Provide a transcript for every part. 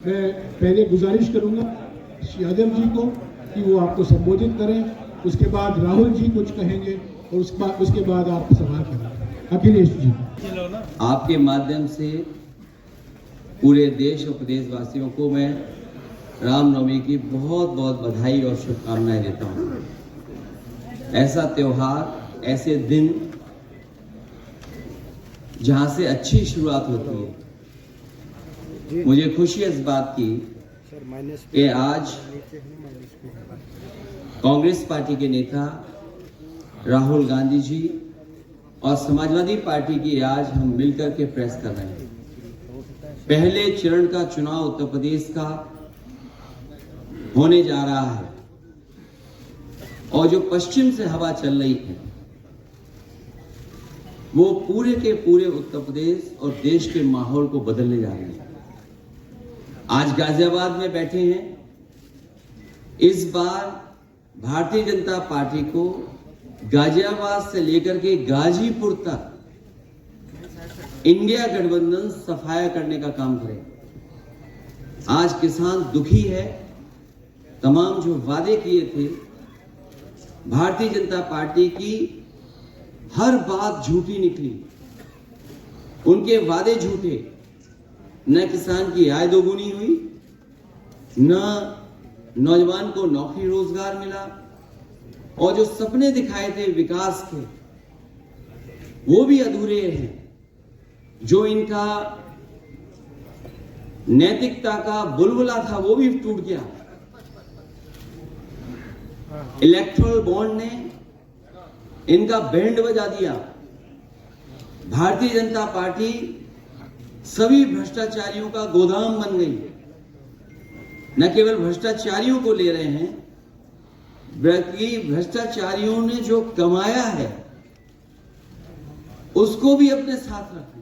मैं पहले गुजारिश करूंगा यादव जी को कि वो आपको संबोधित करें, उसके बाद राहुल जी कुछ कहेंगे और उसके बाद आप सवाल करेंगे। अखिलेश जी, आपके माध्यम से पूरे देश और प्रदेशवासियों को मैं रामनवमी की बहुत बहुत बधाई और शुभकामनाएं देता हूं। ऐसा त्योहार, ऐसे दिन जहां से अच्छी शुरुआत होती है। मुझे खुशी है इस बात की कि आज कांग्रेस पार्टी के नेता राहुल गांधी जी और समाजवादी पार्टी की आज हम मिलकर के प्रेस कर रहे हैं। पहले चरण का चुनाव उत्तर प्रदेश का होने जा रहा है और जो पश्चिम से हवा चल रही है वो पूरे के पूरे उत्तर प्रदेश और देश के माहौल को बदलने जा रही है। आज गाजियाबाद में बैठे हैं। इस बार भारतीय जनता पार्टी को गाजियाबाद से लेकर के गाजीपुर तक इंडिया गठबंधन सफाया करने का काम करेगा। आज किसान दुखी है। तमाम जो वादे किए थे, भारतीय जनता पार्टी की हर बात झूठी निकली। उनके वादे झूठे। न किसान की आय दोगुनी हुई, न नौजवान को नौकरी रोजगार मिला, और जो सपने दिखाए थे विकास के वो भी अधूरे हैं। जो इनका नैतिकता का बुलबुला था वो भी टूट गया। इलेक्टोरल बॉन्ड ने इनका बैंड बजा दिया। भारतीय जनता पार्टी सभी भ्रष्टाचारियों का गोदाम बन गई। न केवल भ्रष्टाचारियों को ले रहे हैं, बल्कि भ्रष्टाचारियों ने जो कमाया है उसको भी अपने साथ रखें।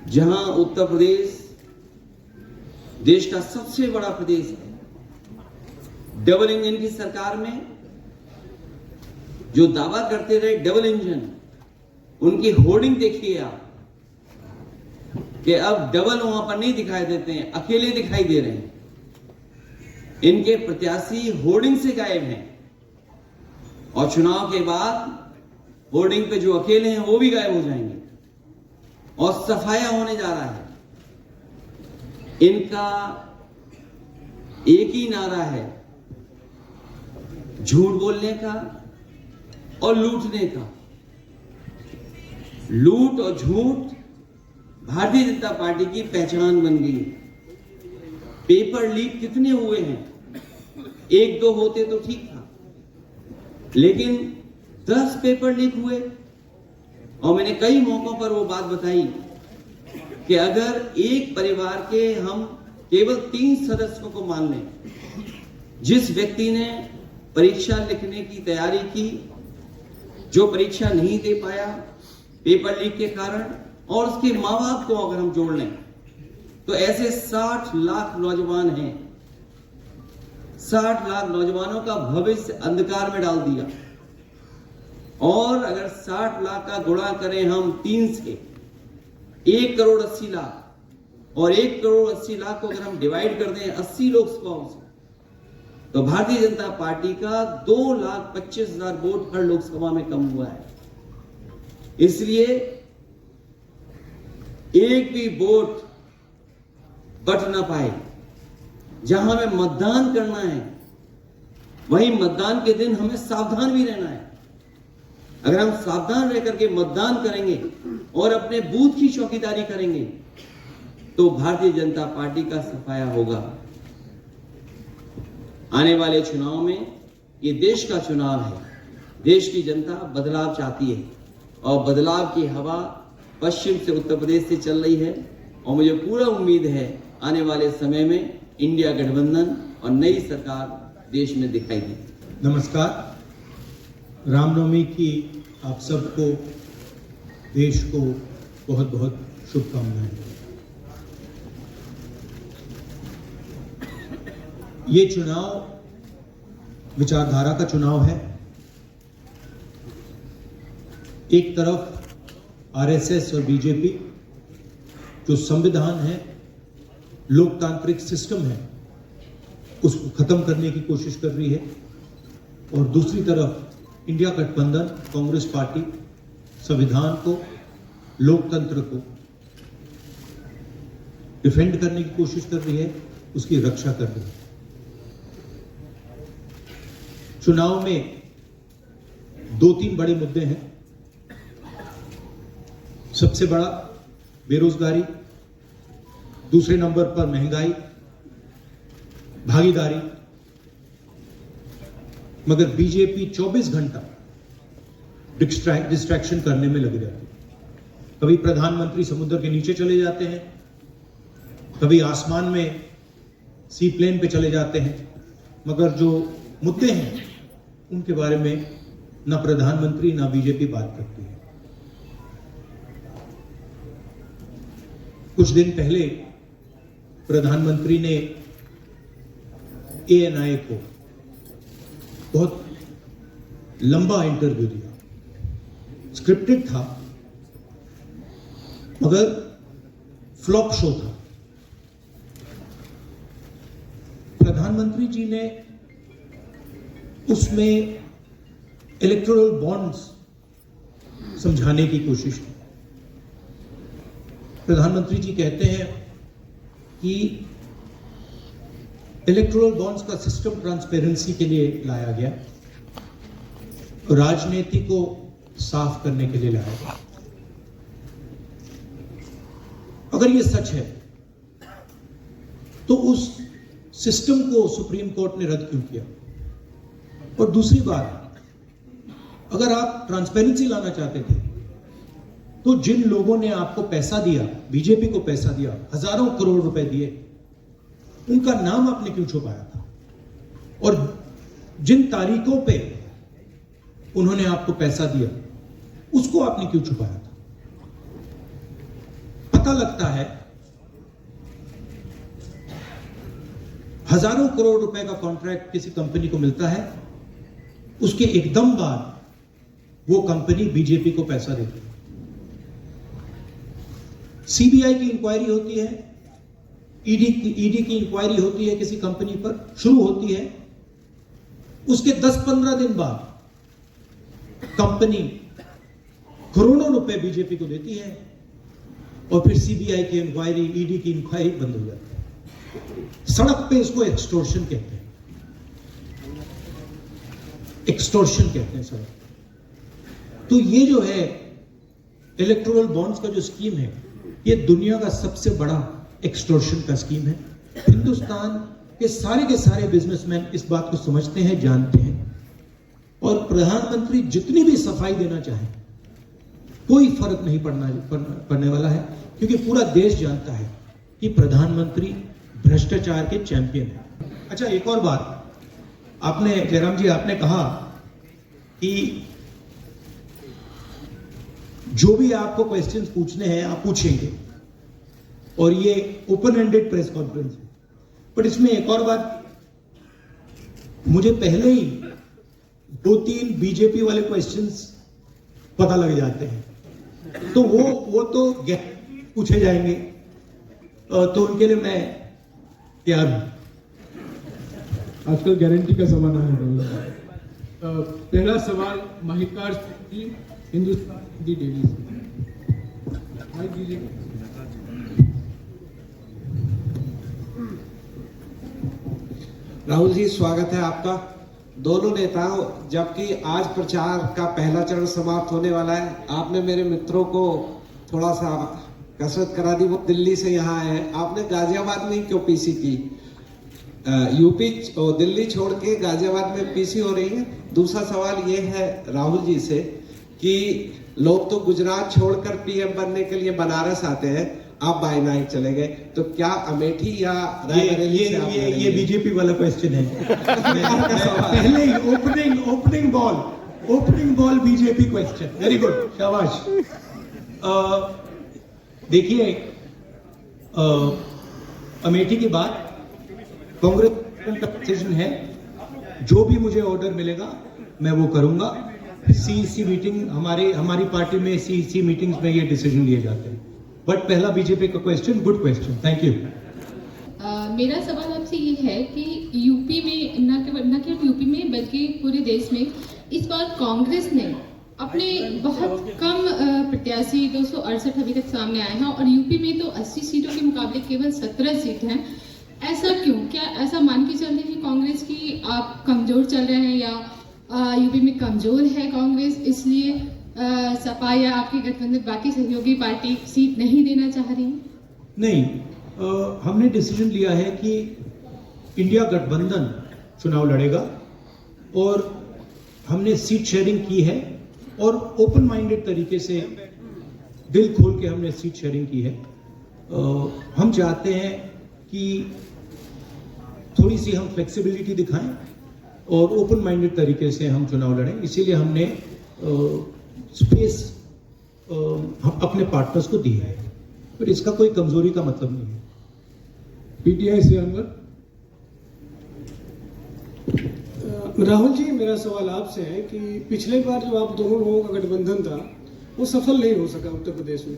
जहां उत्तर प्रदेश देश का सबसे बड़ा प्रदेश है, डबल इंजन की सरकार में जो दावा करते रहे डबल इंजन, उनकी होर्डिंग देखिए आप कि अब डबल वहां पर नहीं दिखाई देते हैं, अकेले दिखाई दे रहे हैं। इनके प्रत्याशी होर्डिंग से गायब हैं और चुनाव के बाद होर्डिंग पे जो अकेले हैं वो भी गायब हो जाएंगे और सफाया होने जा रहा है। इनका एक ही नारा है, झूठ बोलने का और लूटने का। लूट और झूठ भारतीय जनता पार्टी की पहचान बन गई। पेपर लीक कितने हुए हैं? एक दो होते तो ठीक था, लेकिन 10 पेपर लीक हुए। और मैंने कई मौकों पर वो बात बताई कि अगर एक परिवार के हम केवल 3 सदस्यों को मान लें, जिस व्यक्ति ने परीक्षा लिखने की तैयारी की, जो परीक्षा नहीं दे पाया पेपर लीक के कारण, और उसके माँ बाप को अगर हम जोड़ लें तो ऐसे 60 लाख नौजवान हैं। 60 लाख नौजवानों का भविष्य अंधकार में डाल दिया। और अगर 60 लाख का गुणा करें हम 3 से, 1 करोड़ 80 लाख, और 1 करोड़ 80 लाख को अगर हम डिवाइड कर दें 80 लोकसभाओं से, तो भारतीय जनता पार्टी का 2,25,000 वोट हर लोकसभा में कम हुआ है। इसलिए एक भी वोट बट ना पाए। जहां हमें मतदान करना है वहीं मतदान के दिन हमें सावधान भी रहना है। अगर हम सावधान रह करके मतदान करेंगे और अपने बूथ की चौकीदारी करेंगे तो भारतीय जनता पार्टी का सफाया होगा। आने वाले चुनाव में ये देश का चुनाव है। देश की जनता बदलाव चाहती है और बदलाव की हवा पश्चिम से उत्तर प्रदेश से चल रही है। और मुझे पूरा उम्मीद है आने वाले समय में इंडिया गठबंधन और नई सरकार देश में दिखाई देगी। नमस्कार। रामनवमी की आप सबको, देश को बहुत बहुत शुभकामनाएं। ये चुनाव विचारधारा का चुनाव है। एक तरफ आरएसएस और बीजेपी जो संविधान है लोकतांत्रिक सिस्टम है उसको खत्म करने की कोशिश कर रही है, और दूसरी तरफ इंडिया गठबंधन कांग्रेस पार्टी संविधान को, लोकतंत्र को डिफेंड करने की कोशिश कर रही है, उसकी रक्षा कर रही है। चुनाव में 2-3 बड़े मुद्दे हैं। सबसे बड़ा बेरोजगारी, दूसरे नंबर पर महंगाई, भागीदारी। मगर बीजेपी 24 घंटा डिस्ट्रैक्शन करने में लगी रहती है। कभी प्रधानमंत्री समुद्र के नीचे चले जाते हैं, कभी आसमान में सी प्लेन पे चले जाते हैं, मगर जो मुद्दे हैं उनके बारे में ना प्रधानमंत्री ना बीजेपी बात करती है। कुछ दिन पहले प्रधानमंत्री ने ANI को बहुत लंबा इंटरव्यू दिया। स्क्रिप्टेड था मगर फ्लॉप शो था। प्रधानमंत्री जी ने उसमें इलेक्टोरल बॉन्ड्स समझाने की कोशिश की। प्रधानमंत्री जी कहते हैं कि इलेक्टोरल बॉन्ड्स का सिस्टम ट्रांसपेरेंसी के लिए लाया गया, राजनीति को साफ करने के लिए लाया गया। अगर ये सच है तो उस सिस्टम को सुप्रीम कोर्ट ने रद्द क्यों किया? और दूसरी बात, अगर आप ट्रांसपेरेंसी लाना चाहते थे तो जिन लोगों ने आपको पैसा दिया, बीजेपी को पैसा दिया, हजारों करोड़ रुपए दिए, उनका नाम आपने क्यों छुपाया था? और जिन तारीखों पे उन्होंने आपको पैसा दिया उसको आपने क्यों छुपाया था? पता लगता है हजारों करोड़ रुपए का कॉन्ट्रैक्ट किसी कंपनी को मिलता है, उसके एकदम बाद वो कंपनी बीजेपी को पैसा देती है। सीबीआई की इंक्वायरी होती है, ईडी की इंक्वायरी होती है, किसी कंपनी पर शुरू होती है, उसके 10-15 दिन बाद कंपनी करोड़ों रुपए बीजेपी को देती है और फिर सीबीआई की इंक्वायरी, ईडी की इंक्वायरी बंद हो जाती है। सड़क पे इसको एक्सटॉर्शन कहते हैं, एक्सटॉर्शन कहते हैं सड़क। तो ये जो है इलेक्टोरल बॉन्ड्स का जो स्कीम है, ये दुनिया का सबसे बड़ा एक्सटॉर्शन का स्कीम है। हिंदुस्तान के सारे बिजनेसमैन इस बात को समझते हैं, जानते हैं, और प्रधानमंत्री जितनी भी सफाई देना चाहे कोई फर्क नहीं पड़ने वाला है, क्योंकि पूरा देश जानता है कि प्रधानमंत्री भ्रष्टाचार के चैंपियन है। अच्छा, एक और बात, आपने जयराम जी आपने कहा कि जो भी आपको क्वेश्चंस पूछने हैं आप पूछेंगे और ये ओपन एंडेड प्रेस कॉन्फ्रेंस है। बट इसमें एक और बात, मुझे पहले ही 2-3 बीजेपी वाले क्वेश्चंस पता लग जाते हैं, तो वो तो पूछे जाएंगे, तो उनके लिए मैं तैयार हूं। आजकल गारंटी का जमाना है। पहला सवाल महिकार जी, हिंदुस्तान की डेली से। माइक दीजिए। राहुल जी, स्वागत है आपका। दोनों नेताओं, जबकि आज प्रचार का पहला चरण समाप्त होने वाला है, आपने मेरे मित्रों को थोड़ा सा कसरत करा दी, वो दिल्ली से यहाँ आए हैं। आपने गाजियाबाद में क्यों पीसी की? यूपी और दिल्ली छोड़ के गाजियाबाद में पीसी हो रही है। दूसरा सवाल ये है राहुल जी से कि लोग तो गुजरात छोड़कर पीएम बनने के लिए बनारस आते हैं, आप बाय नाइट चले गए, तो क्या अमेठी या ये बीजेपी वाला क्वेश्चन है। पहले ही opening ball BJP question. Very good, शाबाश। देखिए, अमेठी की बात कांग्रेस का डिसीजन है, जो भी मुझे ऑर्डर मिलेगा मैं वो करूंगा। सीईसी मीटिंग, हमारी पार्टी में सीईसी मीटिंग्स में ये डिसीजन लिए जाते हैं। बट पहला बीजेपी का question, good question, thank you. मेरा सवाल आपसे ये है कि यूपी में न केवल यूपी में बल्कि पूरे देश में इस बार कांग्रेस ने अपने बहुत कम प्रत्याशी 268 अभी तक सामने आए हैं और यूपी में तो 80 सीटों के मुकाबले केवल 17 सीट हैं। ऐसा क्यों? क्या ऐसा मान के चल रहे हैं कांग्रेस की आप कमजोर चल रहे हैं या यूपी में कमजोर है कांग्रेस इसलिए सपा या आपकी गठबंधन बाकी सहयोगी पार्टी सीट नहीं देना चाह रही है? नहीं, हमने डिसीजन लिया है कि इंडिया गठबंधन चुनाव लड़ेगा और हमने सीट शेयरिंग की है और ओपन माइंडेड तरीके से दिल खोल के हमने सीट शेयरिंग की है। हम चाहते हैं कि थोड़ी सी हम फ्लेक्सिबिलिटी दिखाएं और ओपन माइंडेड तरीके से हम चुनाव लड़ें, इसीलिए हमने स्पेस हम अपने पार्टनर्स को दी है, पर इसका कोई कमजोरी का मतलब नहीं है। पीटीआई से अनवर। राहुल जी, मेरा सवाल आपसे है कि पिछले बार जो आप दोनों लोगों का गठबंधन था वो सफल नहीं हो सका उत्तर प्रदेश में।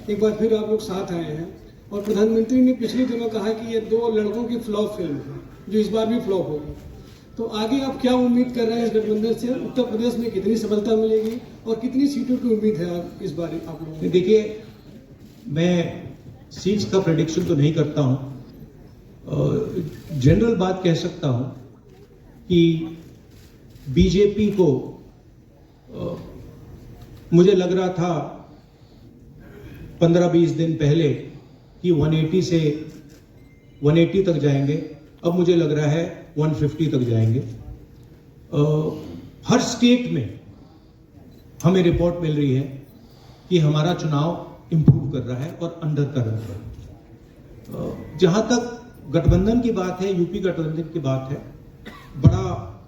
एक बार फिर आप लोग साथ आए हैं और प्रधानमंत्री ने पिछले दिनों कहा कि ये दो लड़कों की फ्लॉप फिल्म है जो इस बार भी फ्लॉप होगी। तो आगे आप क्या उम्मीद कर रहे हैं इस गठबंधन से? उत्तर प्रदेश में कितनी सफलता मिलेगी और कितनी सीटों की उम्मीद है इस बार आप लोगों को? देखिए, मैं सीट्स का प्रेडिक्शन तो नहीं करता हूं, जनरल बात कह सकता हूं कि बीजेपी को मुझे लग रहा था 15-20 दिन पहले कि 180 से 180 तक जाएंगे, अब मुझे लग रहा है 150 तक जाएंगे। हर स्टेट में हमें रिपोर्ट मिल रही है कि हमारा चुनाव इंप्रूव कर रहा है और अंडर करंट है। जहां तक गठबंधन की बात है, यूपी गठबंधन की बात है, बड़ा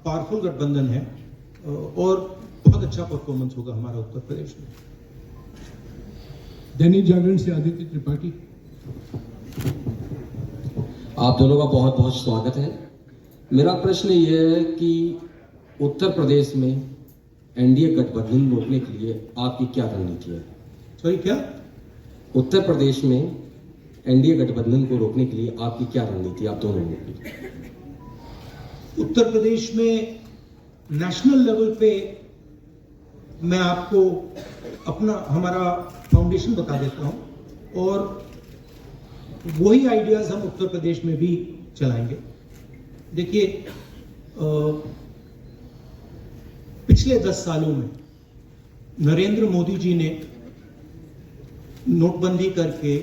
पावरफुल गठबंधन है और बहुत अच्छा परफॉर्मेंस होगा हमारा उत्तर प्रदेश में। दैनिक जागरण से आदित्य त्रिपाठी। आप दोनों का बहुत बहुत स्वागत है। मेरा प्रश्न ये है कि उत्तर प्रदेश में एनडीए गठबंधन रोकने के लिए आपकी क्या रणनीति है? सॉरी, क्या? उत्तर प्रदेश में एनडीए गठबंधन को रोकने के लिए आपकी क्या रणनीति आप दोनों की? उत्तर प्रदेश में नेशनल लेवल पे मैं आपको हमारा फाउंडेशन बता देता हूं और वही आइडियाज हम उत्तर प्रदेश में भी चलाएंगे। देखिए, पिछले 10 सालों में नरेंद्र मोदी जी ने नोटबंदी करके,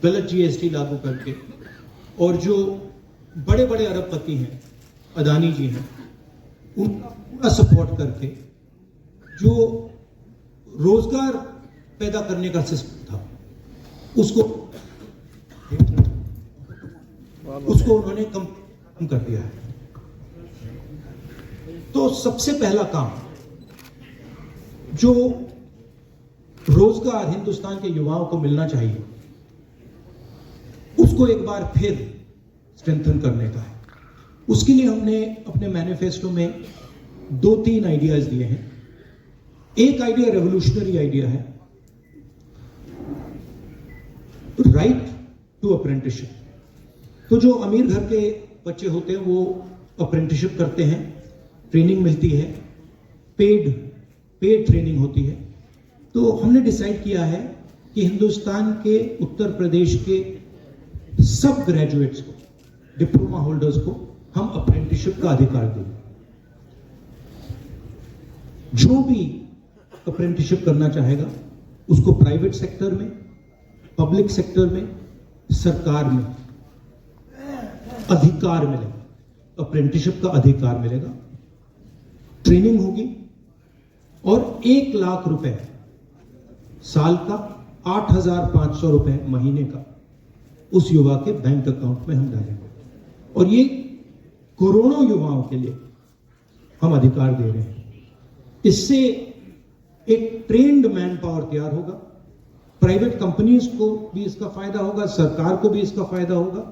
गलत जीएसटी लागू करके और जो बड़े बड़े अरबपति हैं, अदानी जी हैं, उनका पूरा सपोर्ट करके जो रोजगार पैदा करने का सिस्टम था उसको उन्होंने कम कर दिया है। तो सबसे पहला काम जो रोजगार हिंदुस्तान के युवाओं को मिलना चाहिए उसको एक बार फिर स्ट्रेंथन करने का है। उसके लिए हमने अपने मैनिफेस्टो में 2-3 आइडियाज दिए हैं। एक आइडिया रेवोल्यूशनरी आइडिया है, राइट टू अप्रेंटिसशिप। तो जो अमीर घर के बच्चे होते हैं वो अप्रेंटिसशिप करते हैं, ट्रेनिंग मिलती है, पेड ट्रेनिंग होती है। तो हमने डिसाइड किया है कि हिंदुस्तान के उत्तर प्रदेश के सब ग्रेजुएट्स को, डिप्लोमा होल्डर्स को हम अप्रेंटिसशिप का अधिकार देंगे। जो भी अप्रेंटिसशिप करना चाहेगा उसको प्राइवेट सेक्टर में, पब्लिक सेक्टर में, सरकार में अधिकार मिलेगा, अप्रेंटिसशिप का अधिकार मिलेगा, ट्रेनिंग होगी और 1 लाख रुपए साल का, 8,500 रुपए महीने का उस युवा के बैंक अकाउंट में हम डालेंगे और ये करोड़ों युवाओं के लिए हम अधिकार दे रहे हैं। इससे एक ट्रेन्ड मैन पावर तैयार होगा, प्राइवेट कंपनीज को भी इसका फायदा होगा, सरकार को भी इसका फायदा होगा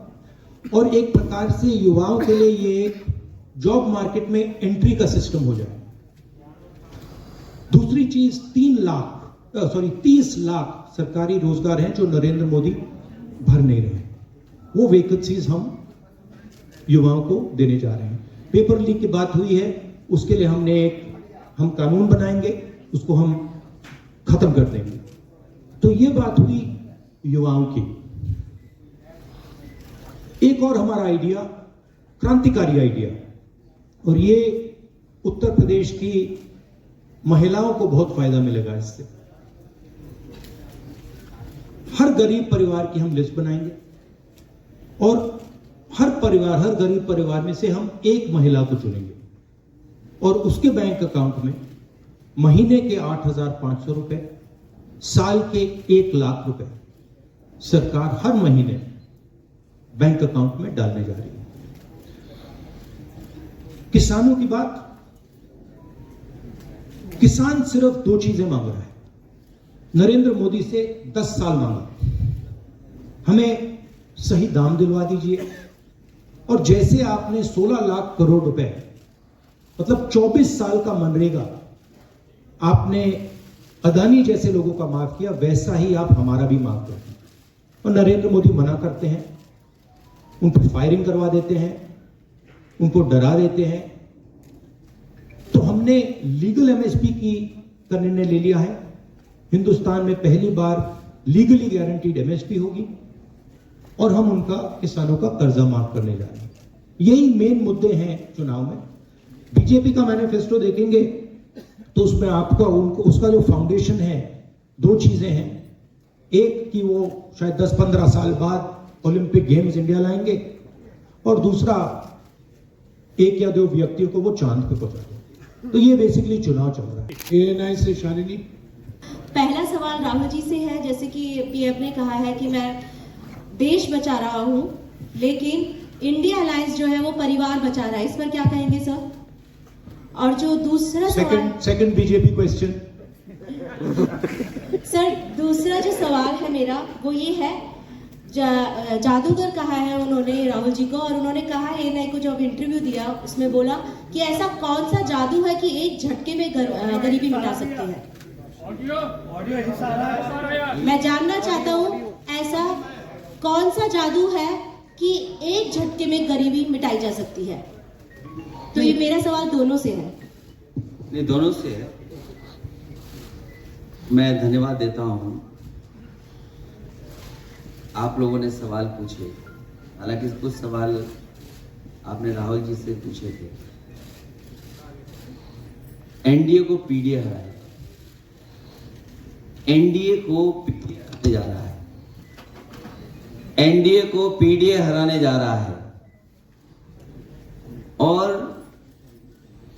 और एक प्रकार से युवाओं के लिए ये एक जॉब मार्केट में एंट्री का सिस्टम हो जाए। दूसरी चीज 30 लाख सरकारी रोजगार हैं जो नरेंद्र मोदी भर नहीं रहे। वो वैकेंसीज हम युवाओं को देने जा रहे हैं। पेपर लीक की बात हुई है, उसके लिए हम कानून बनाएंगे, उसको हम खत्म कर देंगे। तो ये बात हुई युवाओं की। एक और हमारा आइडिया, क्रांतिकारी आइडिया, और ये उत्तर प्रदेश की महिलाओं को बहुत फायदा मिलेगा इससे। हर गरीब परिवार की हम लिस्ट बनाएंगे और हर गरीब परिवार में से हम एक महिला को चुनेंगे और उसके बैंक अकाउंट में महीने के 8,500 रुपए, साल के 1 लाख रुपए सरकार हर महीने बैंक अकाउंट में डालने जा रही है। किसानों की बात, किसान सिर्फ 2 चीजें मांग रहा है। नरेंद्र मोदी से 10 साल मांगा, हमें सही दाम दिलवा दीजिए, और जैसे आपने 16 लाख करोड़ रुपए, मतलब 24 साल का मनरेगा आपने अदानी जैसे लोगों का माफ किया, वैसा ही आप हमारा भी माफ करते हैं। और नरेंद्र मोदी मना करते हैं, उनको फायरिंग करवा देते हैं, उनको डरा देते हैं। तो हमने लीगल एमएसपी का निर्णय ले लिया है। हिंदुस्तान में पहली बार लीगली गारंटीड एमएसपी होगी और हम उनका, किसानों का कर्जा माफ करने जा रहे हैं। यही मेन मुद्दे हैं चुनाव में। बीजेपी का मैनिफेस्टो देखेंगे तो उसमें आपका उसका जो फाउंडेशन है, 2 चीजें हैं। एक कि वो शायद 10-15 साल बाद ओलंपिक गेम्स इंडिया लाएंगे, और दूसरा 1 या 2 व्यक्तियों को वो चांद पे पहुंचाएंगे। तो ये बेसिकली चुनाव चल रहा है। ANI से शालिनी। पहला सवाल राहुल जी से है। जैसे कि पीएम ने कहा है कि मैं देश बचा रहा हूं, लेकिन इंडिया अलायंस जो है वो परिवार बचा रहा है, इस पर क्या कहेंगे सर? और जो दूसरा सेकंड बीजेपी क्वेश्चन। सर, दूसरा जो सवाल है मेरा वो ये है, जादूगर कहा है उन्होंने राहुल जी को, और उन्होंने कहा एएनआई को जब इंटरव्यू दिया उसमें बोला कि ऐसा कौन सा जादू है कि एक झटके में गरीबी मिटा सकते हैं। मैं जानना चाहता हूँ ऐसा कौन सा जादू है कि एक झटके में गरीबी मिटाई जा सकती है। तो ये मेरा सवाल दोनों से है। नहीं, दोनों से है। मैं धन्यवाद देता हूं। आप लोगों ने सवाल पूछे, हालांकि कुछ सवाल आपने राहुल जी से पूछे थे। एनडीए को पीडीए हराया, एनडीए को पीडीए हराने जा रहा है, एनडीए को पीडीए हराने जा रहा है। और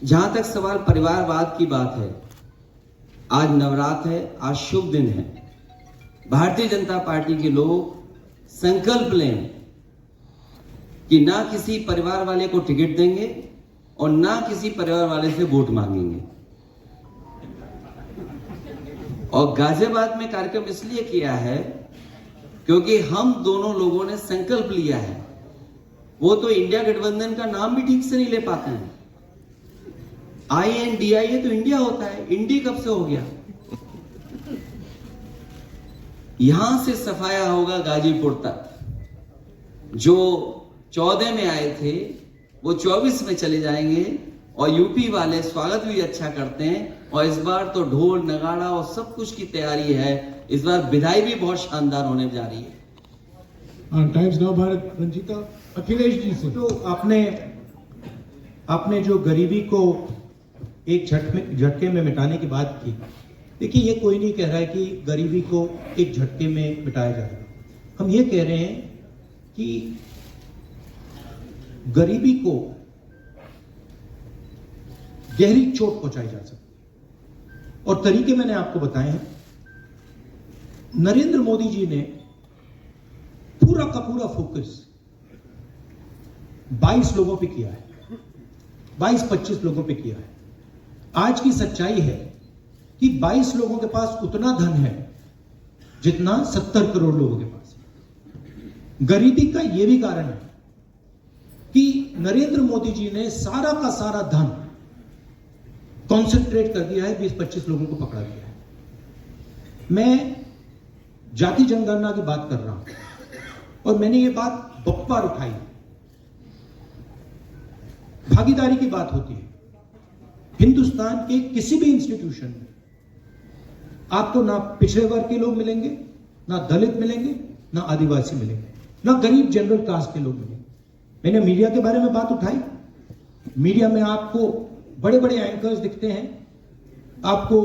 जहां तक सवाल परिवारवाद की बात है, आज नवरात्र है, आज शुभ दिन है। भारतीय जनता पार्टी के लोग संकल्प लें कि ना किसी परिवार वाले को टिकट देंगे और ना किसी परिवार वाले से वोट मांगेंगे। और गाजियाबाद में कार्यक्रम इसलिए किया है क्योंकि हम दोनों लोगों ने संकल्प लिया है। वो तो इंडिया गठबंधन का नाम भी ठीक से नहीं ले पाते हैं। INDIA तो इंडिया होता है, इंडी कब से हो गया? यहां से सफाया होगा गाजीपुर तक। जो 14 में आए थे वो 24 में चले जाएंगे, और यूपी वाले स्वागत भी अच्छा करते हैं। और इस बार तो ढोल नगाड़ा और सब कुछ की तैयारी है। इस बार विदाई भी बहुत शानदार होने जा रही है। Times Now Bharat, Ranjeeta. अखिलेश जी से। तो आपने जो गरीबी को एक झटके में मिटाने की बात की, देखिए ये कोई नहीं कह रहा है कि गरीबी को एक झटके में मिटाया जाएगा। हम ये कह रहे हैं कि गरीबी को गहरी चोट पहुंचाई जा सकती है, और तरीके मैंने आपको बताए हैं। नरेंद्र मोदी जी ने पूरा का पूरा फोकस 22 लोगों पे किया है, 22-25 लोगों पे किया है। आज की सच्चाई है कि 22 लोगों के पास उतना धन है जितना 70 करोड़ लोगों के पास है। गरीबी का यह भी कारण है कि नरेंद्र मोदी जी ने सारा का सारा धन कॉन्सेंट्रेट कर दिया है, 20-25 लोगों को पकड़ा दिया है। मैं जाति जनगणना की बात कर रहा हूं। और मैंने ये बात बहुत बार उठाई। भागीदारी की बात होती है हिंदुस्तान के किसी भी इंस्टीट्यूशन में, आपको ना पिछड़े वर्ग के लोग मिलेंगे, ना दलित मिलेंगे, ना आदिवासी मिलेंगे, ना गरीब जनरल कास्ट के लोग मिलेंगे। मैंने मीडिया के बारे में बात उठाई। मीडिया में आपको बड़े बड़े एंकर्स दिखते हैं, आपको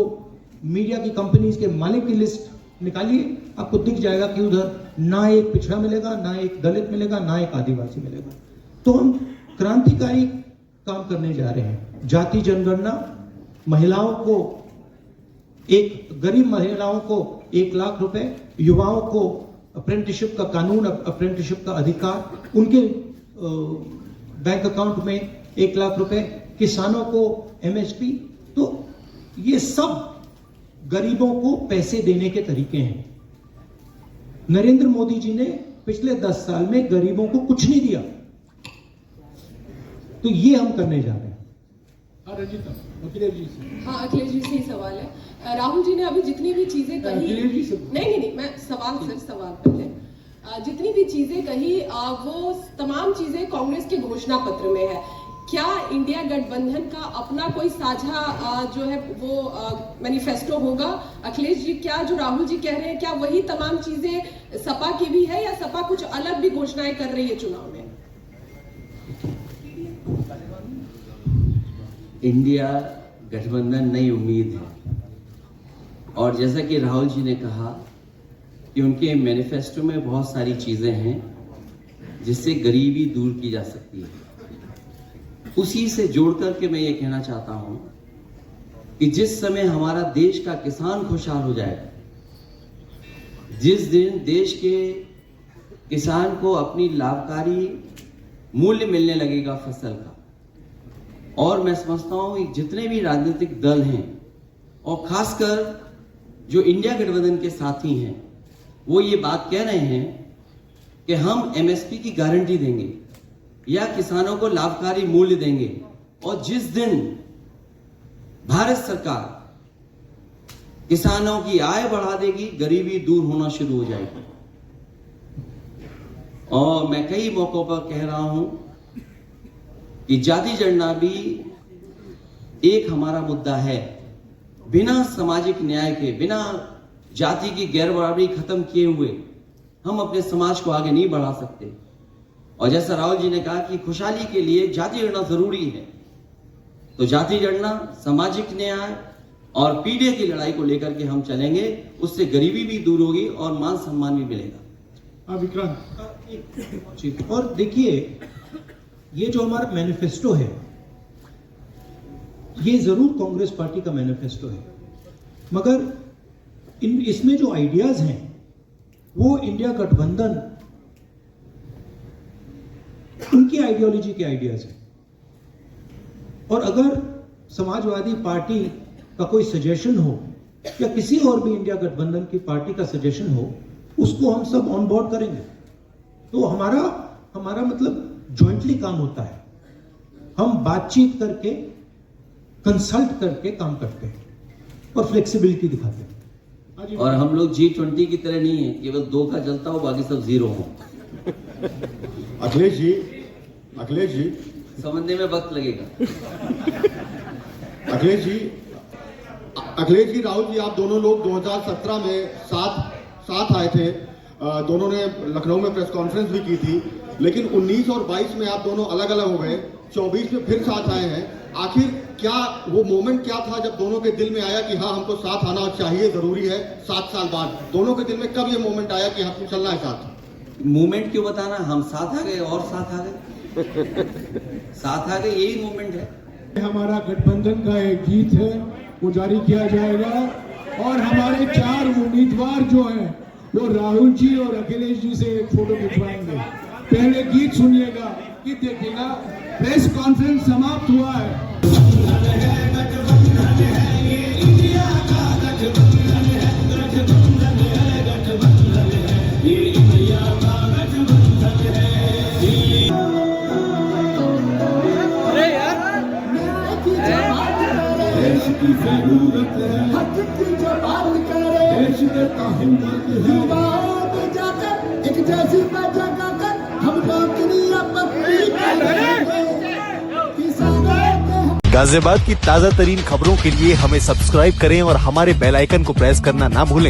मीडिया की कंपनीज के मालिक की लिस्ट निकालिए, आपको दिख जाएगा कि उधर ना एक पिछड़ा मिलेगा, ना एक दलित मिलेगा, ना एक आदिवासी मिलेगा। तो हम क्रांतिकारी काम करने जा रहे हैं। जाति जनगणना, महिलाओं को गरीब महिलाओं को 1 लाख रुपए, युवाओं को अप्रेंटिसशिप का कानून, अप्रेंटिसशिप का अधिकार, उनके बैंक अकाउंट में 1 लाख रुपए, किसानों को MSP। तो ये सब गरीबों को पैसे देने के तरीके हैं। नरेंद्र मोदी जी ने पिछले 10 साल में गरीबों को कुछ नहीं दिया, तो ये हम करने जा रहे हैं। रंजीता, अखिलेश जी से। हाँ, अखिलेश जी से ही सवाल है। राहुल जी ने अभी जितनी भी चीजें कही, अखिलेश जी से। नहीं, मैं सवाल पहले, जितनी भी चीजें कही वो तमाम चीजें कांग्रेस के घोषणा पत्र में है। क्या इंडिया गठबंधन का अपना कोई साझा जो है वो मैनिफेस्टो होगा? अखिलेश जी, क्या जो राहुल जी कह रहे हैं, क्या वही तमाम चीजें सपा की भी है, या सपा कुछ अलग भी घोषणाएं कर रही है चुनाव में? इंडिया गठबंधन नई उम्मीद है, और जैसा कि राहुल जी ने कहा कि उनके मैनिफेस्टो में बहुत सारी चीजें हैं जिससे गरीबी दूर की जा सकती है। उसी से जोड़ करके मैं ये कहना चाहता हूं कि जिस समय हमारा देश का किसान खुशहाल हो जाएगा, जिस दिन देश के किसान को अपनी लाभकारी मूल्य मिलने लगेगा फसल का, और मैं समझता हूं कि जितने भी राजनीतिक दल हैं और खासकर जो इंडिया गठबंधन के साथी हैं, वो ये बात कह रहे हैं कि हम MSP की गारंटी देंगे या किसानों को लाभकारी मूल्य देंगे, और जिस दिन भारत सरकार किसानों की आय बढ़ा देगी, गरीबी दूर होना शुरू हो जाएगी। और मैं कई मौकों पर कह रहा हूं कि जाति जनगणना भी एक हमारा मुद्दा है। बिना सामाजिक न्याय के, बिना जाति की गैर बराबरी खत्म किए हुए हम अपने समाज को आगे नहीं बढ़ा सकते। और जैसा राहुल जी ने कहा कि खुशहाली के लिए जाति जनगणना जरूरी है, तो जाति जनगणना, सामाजिक न्याय और पीढ़ी की लड़ाई को लेकर के हम चलेंगे। उससे गरीबी भी दूर होगी और मान सम्मान भी मिलेगा। विक्रांत, और देखिए, ये जो हमारा मैनिफेस्टो है, ये जरूर कांग्रेस पार्टी का मैनिफेस्टो है, मगर इसमें जो आइडियाज हैं वो इंडिया गठबंधन उनकी आइडियोलॉजी के आइडियाज हैं। और अगर समाजवादी पार्टी का कोई सजेशन हो या किसी और भी इंडिया गठबंधन की पार्टी का सजेशन हो, उसको हम सब ऑन बोर्ड करेंगे। तो हमारा मतलब जॉइंटली काम होता है। हम बातचीत करके, कंसल्ट करके काम करते हैं और फ्लेक्सिबिलिटी दिखाते हैं। और हम लोग G20 की तरह नहीं है, केवल 2 का चलता हो, बाकी सब 0 हो। अखिलेश जी समझने में वक्त लगेगा। अखिलेश जी, राहुल जी, आप दोनों लोग 2017 में साथ आए थे। दोनों ने लखनऊ में प्रेस कॉन्फ्रेंस भी की थी, लेकिन 19 और 22 में आप दोनों अलग अलग हो गए, 24 में फिर साथ आए हैं। आखिर क्या वो मोमेंट क्या था जब दोनों के दिल में आया कि हाँ, हमको साथ आना चाहिए, जरूरी है? 7 साल बाद दोनों के दिल में कब ये मोमेंट आया कि हमको चलना है साथ? मूवमेंट क्यों बताना, हम साथ आ गए और साथ आ गए। साथ आ गए, यही मूवमेंट है। हमारा गठबंधन का एक गीत है, वो जारी किया जाएगा, और हमारे 4 उम्मीदवार जो हैं वो राहुल जी और अखिलेश जी से एक फोटो खिंचवाएंगे। पहले गीत सुनिएगा, गीत देखिएगा। प्रेस कॉन्फ्रेंस समाप्त हुआ है। देश की जरूरत है, हक की जो बात करे, देश देता हिम्मत है, युवाओं में जाकर एक जैसी गाजियाबाद की ताजा तरीन खबरों के लिए हमें सब्सक्राइब करें और हमारे बेल आइकन को प्रेस करना ना भूलें।